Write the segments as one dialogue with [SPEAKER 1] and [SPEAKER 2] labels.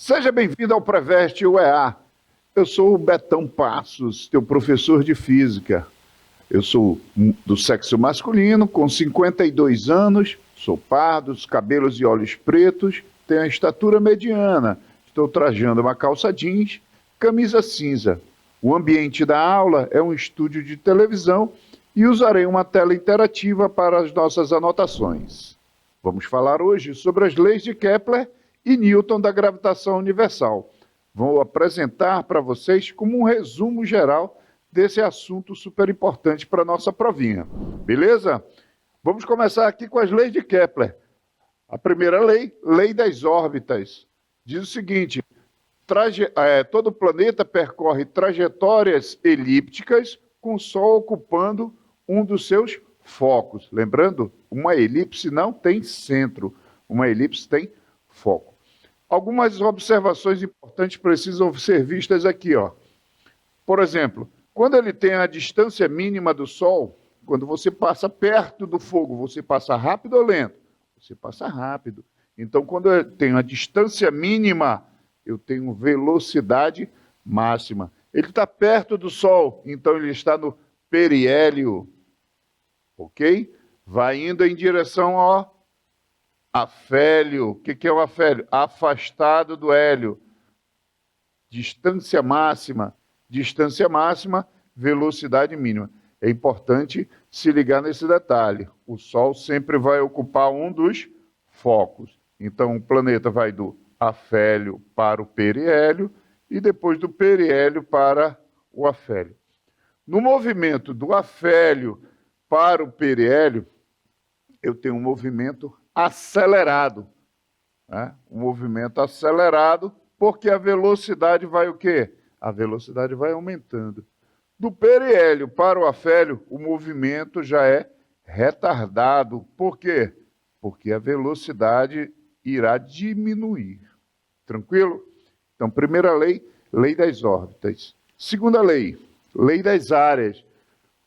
[SPEAKER 1] Seja bem-vindo ao Preveste UEA. Eu sou o Betão Passos, teu professor de física. Eu sou do sexo masculino, com 52 anos, sou pardo, cabelos e olhos pretos, tenho a estatura mediana, estou trajando uma calça jeans, camisa cinza. O ambiente da aula é um estúdio de televisão e usarei uma tela interativa para as nossas anotações. Vamos falar hoje sobre as leis de Kepler e Newton da gravitação universal. Vou apresentar para vocês como um resumo geral desse assunto super importante para a nossa provinha. Beleza? Vamos começar aqui com as leis de Kepler. A primeira lei, lei das órbitas, diz o seguinte: todo planeta percorre trajetórias elípticas com o Sol ocupando um dos seus focos. Lembrando, uma elipse não tem centro, uma elipse tem foco. Algumas observações importantes precisam ser vistas aqui, ó. Por exemplo, quando ele tem a distância mínima do Sol, quando você passa perto do fogo, você passa rápido ou lento? Você passa rápido. Então, quando eu tenho a distância mínima, eu tenho velocidade máxima. Ele está perto do Sol, então ele está no periélio, ok? Vai indo em direção ao afélio. O que é o afélio? Afastado do hélio. Distância máxima, velocidade mínima. É importante se ligar nesse detalhe. O Sol sempre vai ocupar um dos focos. Então, o planeta vai do afélio para o periélio e depois do periélio para o afélio. No movimento do afélio para o periélio, eu tenho um movimento acelerado. Né? Um movimento acelerado, porque a velocidade vai o quê? A velocidade vai aumentando. Do periélio para o afélio, o movimento já é retardado. Por quê? Porque a velocidade irá diminuir. Tranquilo? Então, primeira lei, lei das órbitas. Segunda lei, lei das áreas.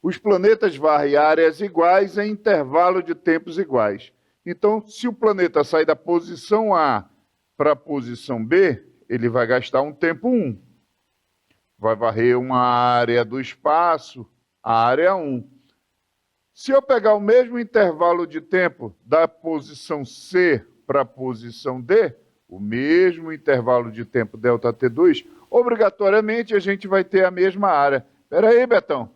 [SPEAKER 1] Os planetas varrem áreas iguais em intervalo de tempos iguais. Então, se o planeta sair da posição A para a posição B, ele vai gastar um tempo 1. Vai varrer uma área do espaço, a área 1. Se eu pegar o mesmo intervalo de tempo da posição C para a posição D, o mesmo intervalo de tempo ΔT2, obrigatoriamente a gente vai ter a mesma área. Espera aí, Betão,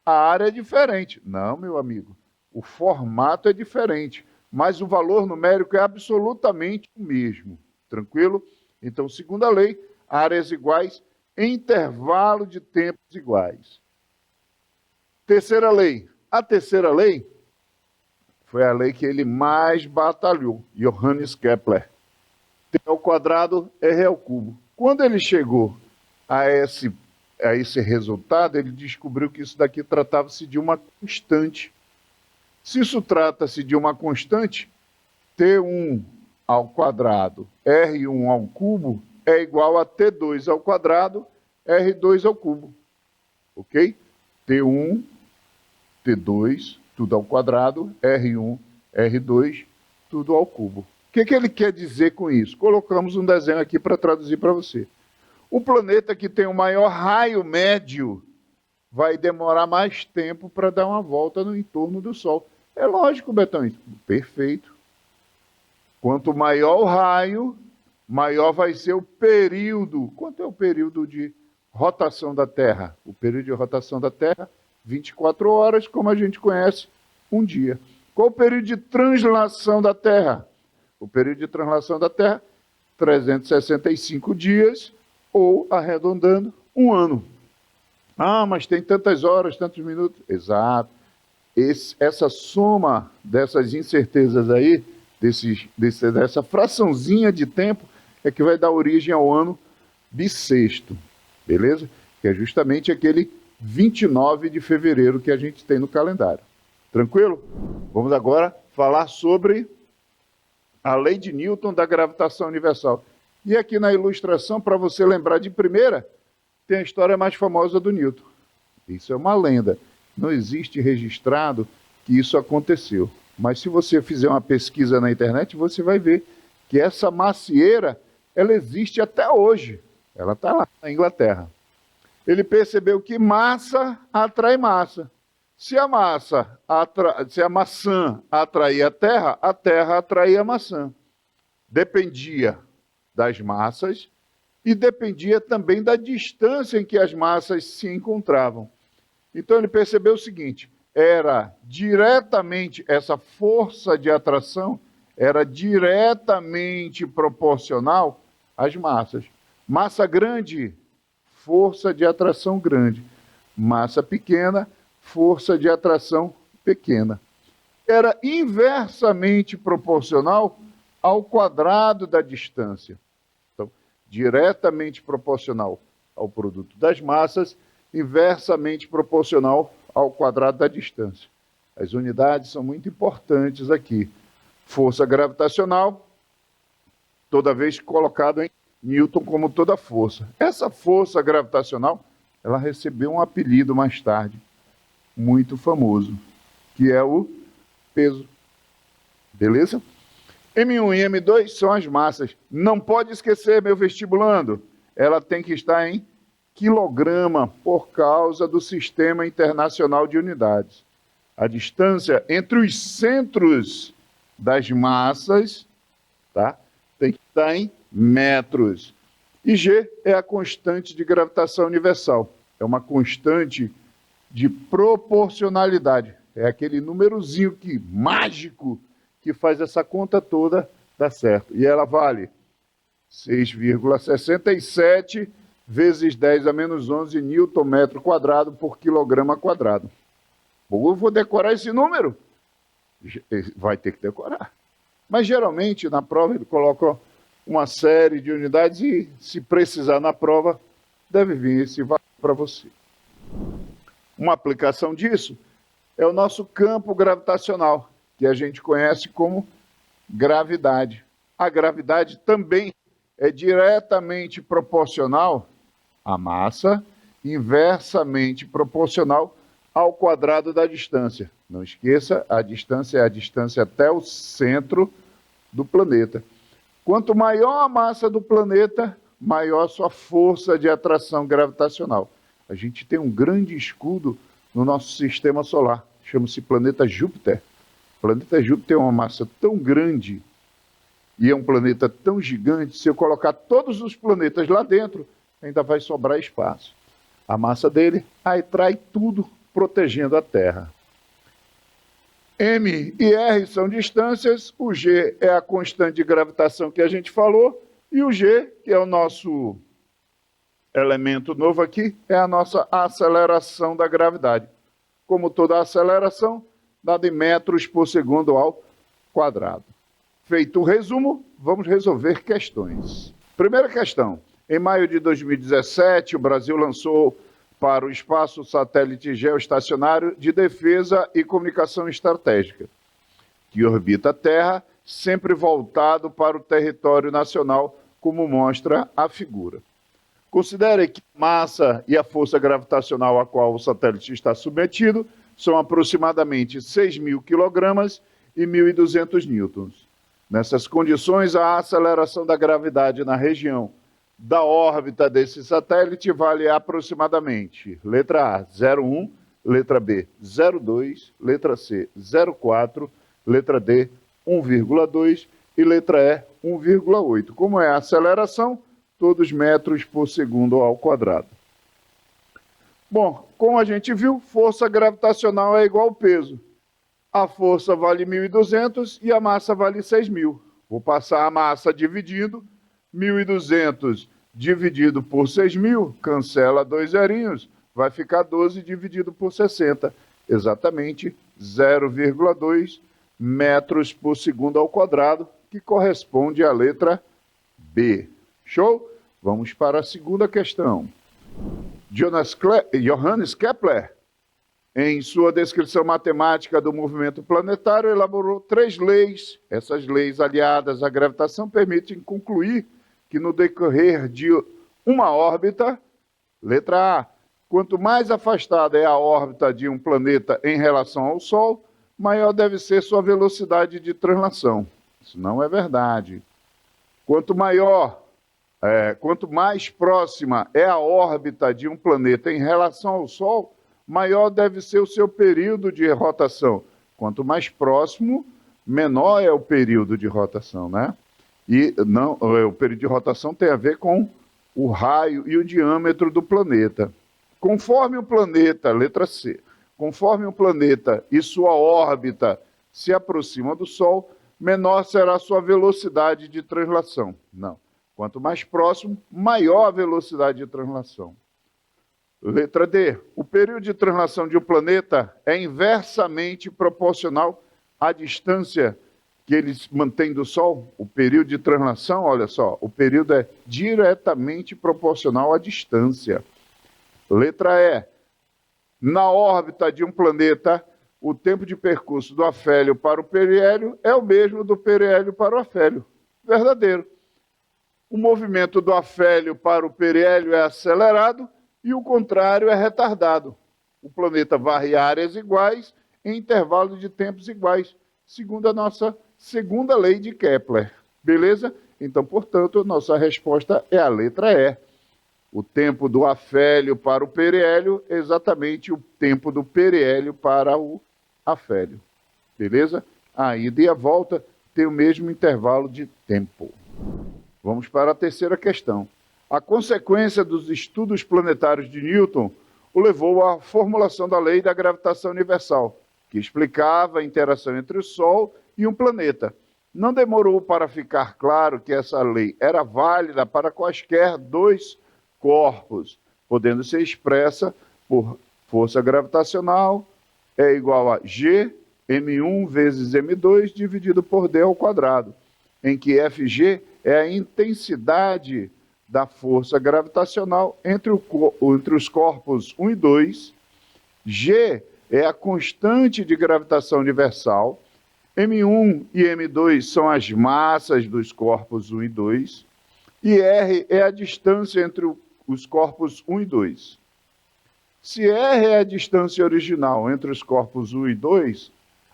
[SPEAKER 1] a área é diferente. Não, meu amigo, o formato é diferente, mas o valor numérico é absolutamente o mesmo. Tranquilo? Então, segunda lei, áreas iguais em intervalo de tempos iguais. Terceira lei. A terceira lei foi a lei que ele mais batalhou, Johannes Kepler. T ao quadrado, R ao cubo. Quando ele chegou a esse resultado, ele descobriu que isso daqui tratava-se de uma constante. Se isso trata-se de uma constante, T1 ao quadrado, R1 ao cubo, é igual a T2 ao quadrado, R2 ao cubo. Ok? T1, T2, tudo ao quadrado, R1, R2, tudo ao cubo. O que ele quer dizer com isso? Colocamos um desenho aqui para traduzir para você. O planeta que tem o maior raio médio vai demorar mais tempo para dar uma volta no entorno do Sol. É lógico, Betão. Perfeito. Quanto maior o raio, maior vai ser o período. Quanto é o período de rotação da Terra? O período de rotação da Terra, 24 horas, como a gente conhece, um dia. Qual o período de translação da Terra? O período de translação da Terra, 365 dias, ou, arredondando, um ano. Ah, mas tem tantas horas, tantos minutos. Exato. Essa soma dessas incertezas aí, dessa fraçãozinha de tempo, é que vai dar origem ao ano bissexto. Beleza? Que é justamente aquele 29 de fevereiro que a gente tem no calendário. Tranquilo? Vamos agora falar sobre a lei de Newton da gravitação universal. E aqui na ilustração, para você lembrar de primeira, tem a história mais famosa do Newton. Isso é uma lenda. Não existe registrado que isso aconteceu. Mas se você fizer uma pesquisa na internet, você vai ver que essa macieira ela existe até hoje. Ela está lá na Inglaterra. Ele percebeu que massa atrai massa. Se a maçã atraía a terra atraía a maçã. Dependia das massas e dependia também da distância em que as massas se encontravam. Então ele percebeu o seguinte, era diretamente, essa força de atração era diretamente proporcional às massas. Massa grande, força de atração grande. Massa pequena, força de atração pequena. Era inversamente proporcional ao quadrado da distância. Então, diretamente proporcional ao produto das massas, inversamente proporcional ao quadrado da distância. As unidades são muito importantes aqui. Força gravitacional, toda vez colocado em Newton como toda força. Essa força gravitacional, ela recebeu um apelido mais tarde, muito famoso, que é o peso. Beleza? M1 e M2 são as massas. Não pode esquecer, meu vestibulando, ela tem que estar em quilograma por causa do Sistema Internacional de Unidades. A distância entre os centros das massas, tá? Tem que estar em metros. E G é a constante de gravitação universal. É uma constante de proporcionalidade. É aquele númerozinho que, mágico, que faz essa conta toda dar certo. E ela vale 6,67 vezes 10 a menos 11 newton metro quadrado por quilograma quadrado. Ou eu vou decorar esse número? Vai ter que decorar. Mas geralmente na prova ele coloca uma série de unidades e se precisar na prova, deve vir esse valor para você. Uma aplicação disso é o nosso campo gravitacional, que a gente conhece como gravidade. A gravidade também é diretamente proporcional à massa, inversamente proporcional ao quadrado da distância. Não esqueça, a distância é a distância até o centro do planeta. Quanto maior a massa do planeta, maior sua força de atração gravitacional. A gente tem um grande escudo no nosso sistema solar, chama-se planeta Júpiter. O planeta Júpiter tem uma massa tão grande e é um planeta tão gigante, se eu colocar todos os planetas lá dentro, ainda vai sobrar espaço. A massa dele atrai tudo, protegendo a Terra. M e R são distâncias, o G é a constante de gravitação que a gente falou, e o G, que é o nosso elemento novo aqui, é a nossa aceleração da gravidade. Como toda aceleração, dada em metros por segundo ao quadrado. Feito o resumo, vamos resolver questões. Primeira questão. Em maio de 2017, o Brasil lançou para o espaço satélite geoestacionário de defesa e comunicação estratégica, que orbita a Terra, sempre voltado para o território nacional, como mostra a figura. Considere que a massa e a força gravitacional a qual o satélite está submetido são aproximadamente 6.000 kg e 1.200 newtons. Nessas condições, a aceleração da gravidade na região da órbita desse satélite vale aproximadamente letra A, 0,1, letra B, 0,2, letra C, 0,4, letra D, 1,2 e letra E, 1,8. Como é a aceleração? Todos metros por segundo ao quadrado. Bom, como a gente viu, força gravitacional é igual ao peso. A força vale 1.200 e a massa vale 6.000. Vou passar a massa dividindo. 1.200 dividido por 6.000, cancela 2 zerinhos, vai ficar 12 dividido por 60. Exatamente 0,2 metros por segundo ao quadrado, que corresponde à letra B. Show? Vamos para a segunda questão. Johannes Kepler, em sua descrição matemática do movimento planetário, elaborou 3 leis. Essas leis aliadas à gravitação permitem concluir que no decorrer de uma órbita, letra A, quanto mais afastada é a órbita de um planeta em relação ao Sol, maior deve ser sua velocidade de translação. Isso não é verdade. Quanto maior Quanto mais próxima é a órbita de um planeta em relação ao Sol, maior deve ser o seu período de rotação. Quanto mais próximo, menor é o período de rotação, né? E não, o período de rotação tem a ver com o raio e o diâmetro do planeta. Conforme o planeta, letra C, conforme o planeta e sua órbita se aproximam do Sol, menor será a sua velocidade de translação. Não. Quanto mais próximo, maior a velocidade de translação. Letra D. O período de translação de um planeta é inversamente proporcional à distância que ele mantém do Sol. O período de translação, olha só, o período é diretamente proporcional à distância. Letra E. Na órbita de um planeta, o tempo de percurso do afélio para o periélio é o mesmo do periélio para o afélio. Verdadeiro. O movimento do afélio para o periélio é acelerado e o contrário é retardado. O planeta varre áreas iguais em intervalos de tempos iguais, segundo a nossa segunda lei de Kepler. Beleza? Então, portanto, nossa resposta é a letra E. O tempo do afélio para o periélio é exatamente o tempo do periélio para o afélio. Beleza? A ida e a volta tem o mesmo intervalo de tempo. Vamos para a terceira questão. A consequência dos estudos planetários de Newton o levou à formulação da lei da gravitação universal, que explicava a interação entre o Sol e um planeta. Não demorou para ficar claro que essa lei era válida para quaisquer dois corpos, podendo ser expressa por força gravitacional é igual a G, M1 vezes M2 dividido por D ao quadrado, em que Fg é a intensidade da força gravitacional entre os corpos 1 e 2, G é a constante de gravitação universal, M1 e M2 são as massas dos corpos 1 e 2, e R é a distância entre os corpos 1 e 2. Se R é a distância original entre os corpos 1 e 2,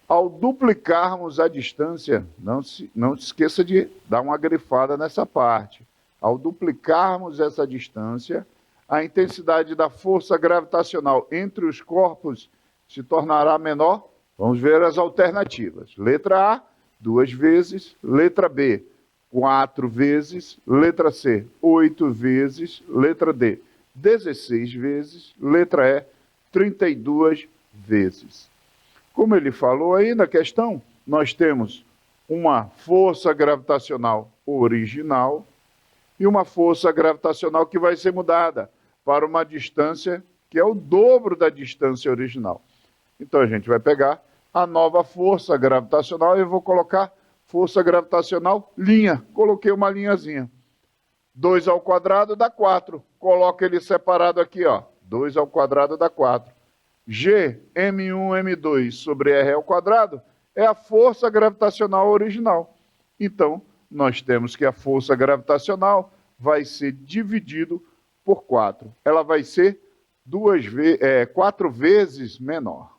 [SPEAKER 1] ao duplicarmos a distância, não se esqueça de dar uma grifada nessa parte. Ao duplicarmos essa distância, a intensidade da força gravitacional entre os corpos se tornará menor. Vamos ver as alternativas. Letra A, 2 vezes. Letra B, 4 vezes. Letra C, 8 vezes. Letra D, 16 vezes. Letra E, 32 vezes. Como ele falou aí na questão, nós temos uma força gravitacional original e uma força gravitacional que vai ser mudada para uma distância que é o dobro da distância original. Então a gente vai pegar a nova força gravitacional e eu vou colocar força gravitacional linha. Coloquei uma linhazinha. 2 ao quadrado dá 4. Coloca ele separado aqui, ó. 2 ao quadrado dá 4. G, M1, M2 sobre R ao quadrado é a força gravitacional original. Então, nós temos que a força gravitacional vai ser dividido por 4. Ela vai ser 4 vezes menor.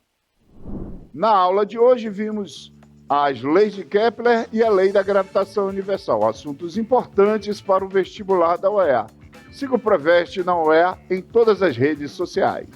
[SPEAKER 1] Na aula de hoje vimos as leis de Kepler e a lei da gravitação universal, assuntos importantes para o vestibular da UEA. Siga o Preveste na UEA em todas as redes sociais.